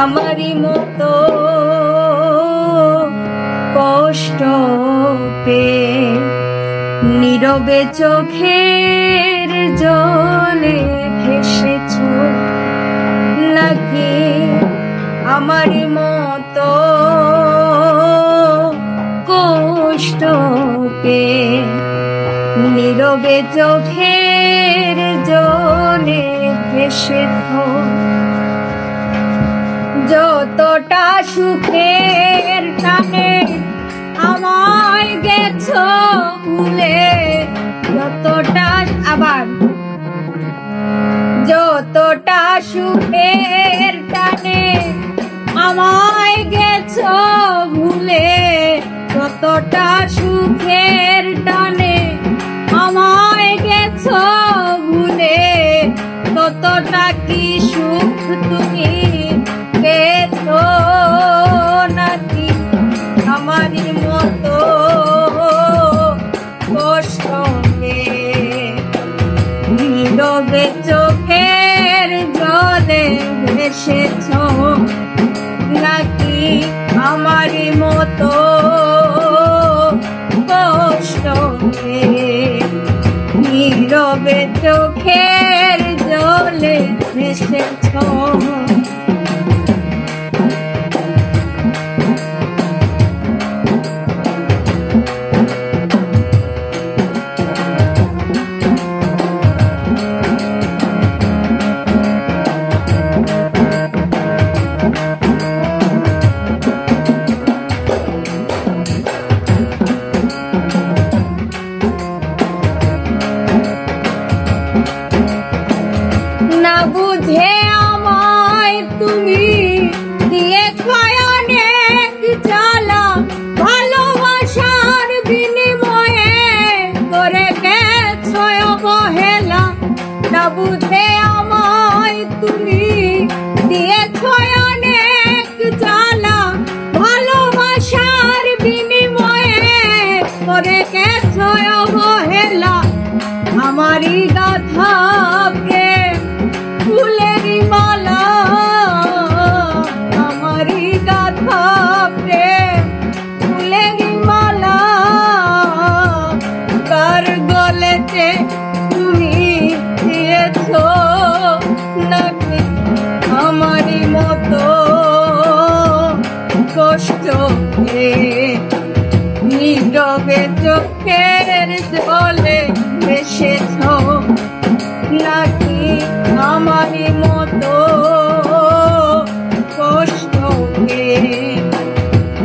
আমারই মতো কষ্ট পেয়ে নীরবে চোখের জলে ভেসেছ নাকি আমারই মতো কষ্ট পেয়ে নীরবে চোখের জলে ভেসেছ যতটা সুখের টানে আমায় গেছো ভুলে যতটা আবার যতটা সুখের টানে আমায় গেছো ভুলে যতটা সুখের টানে আমায় গেছো ভুলে ততটা কি সুখ তুমি পেয়েছো নাকি আমারই মতো কষ্ট নীরবে চোখের জলে ভেসেছ নাকি আমারই মতো কষ্ট নীরবে চোখের জলে ভেসেছ না বুঝে আমায় তুমি দিয়েছো অনেক জ্বালা ভালোবাসার বিনিময়ে করে গেছো অবহেলা না বুঝে আমায় তুমি দিয়েছো অনেক জ্বালা ভালোবাসার বিনিময়ে করে গেছো অবহেলা আমারই গাথা প্রেম ফুলেরই মালা আমারই গাথা প্রেম ফুলেরই মালা কার গলেতে তুমি দিয়েছো নাকি আমারই মতো কষ্ট নীরবে চোখের জলে ভেসেছ নাকি আমারই মতো কষ্ট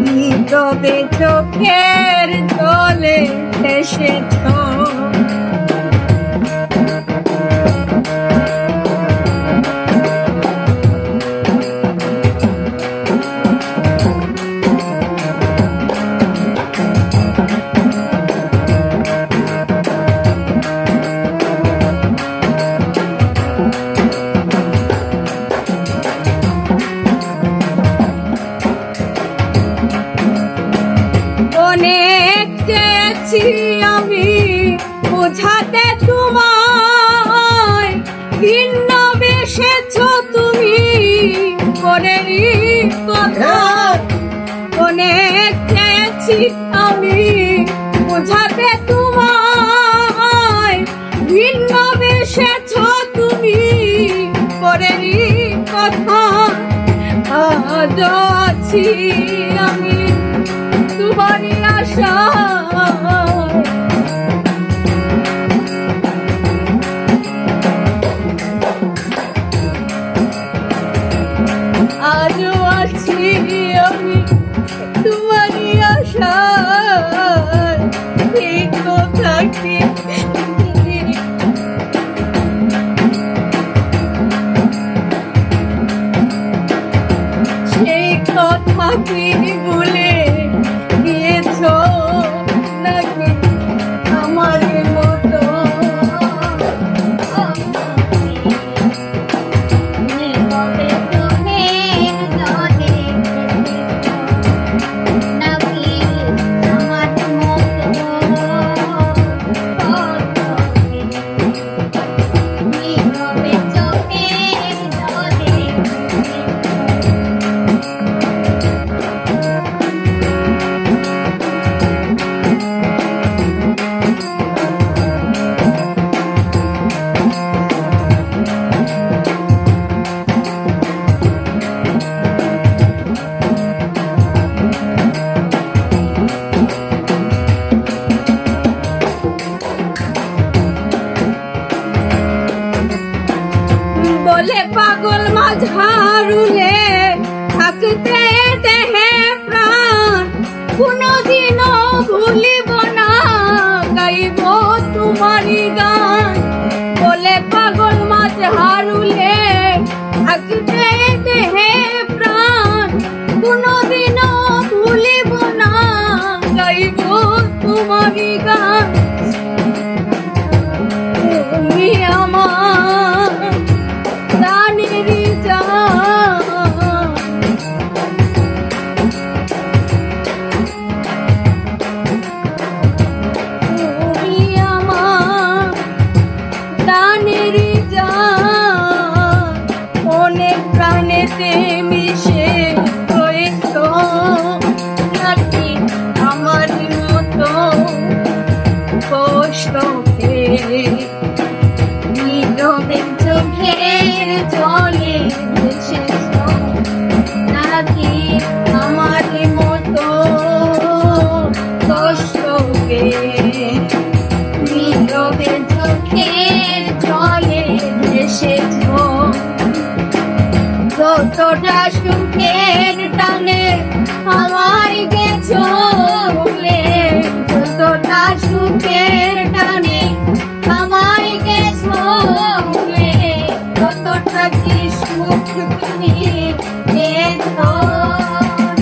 নীরবে চোখের জলে ভেসেছ অনেক চেয়েছি আমি বোঝাতে তোমায় ভিন্ন বেসেছ তুমি পরেরই কথা অনেক চেয়েছি আমি বোঝাতে তোমায় ভিন্ন বেসেছ তুমি পরেরই কথা আজও আছি আমি তোমারই আশা আজও আছি আমি তোমারই আশা ঠিক থাকি সেই কথা কি বলে গিয়েছো নাকি আমার মতো বলে পাগল মাঝারুলে থাকতে দেহে প্রাণ কোনদিনও ভুলিব না গাইব তোমারই গান। বলে পাগল মাঝারুলে থাকতে দেহে প্রাণ কোনদিনও ভুলিব না গাইব তোমারই গান। তুমি আমার প্রাণেরই জান, তুমি আমার প্রাণেরই জান। অনেক প্রাণেতে মিশে হয়েছো নাকি আমার মতো কষ্টকে নীরবে চোখের জলে ভেসেছো নাকি আমার মতো কষ্টকে নীরবে চোখের জলে ভেসেছো। যতটা সুখের টানে আমায় গেছো ভুলে, যতটা সুখের টানে আমায় গেছো ভুলে, ততটা কি সুখ তুমি পেয়েছো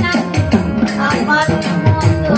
নাকি আমার মতো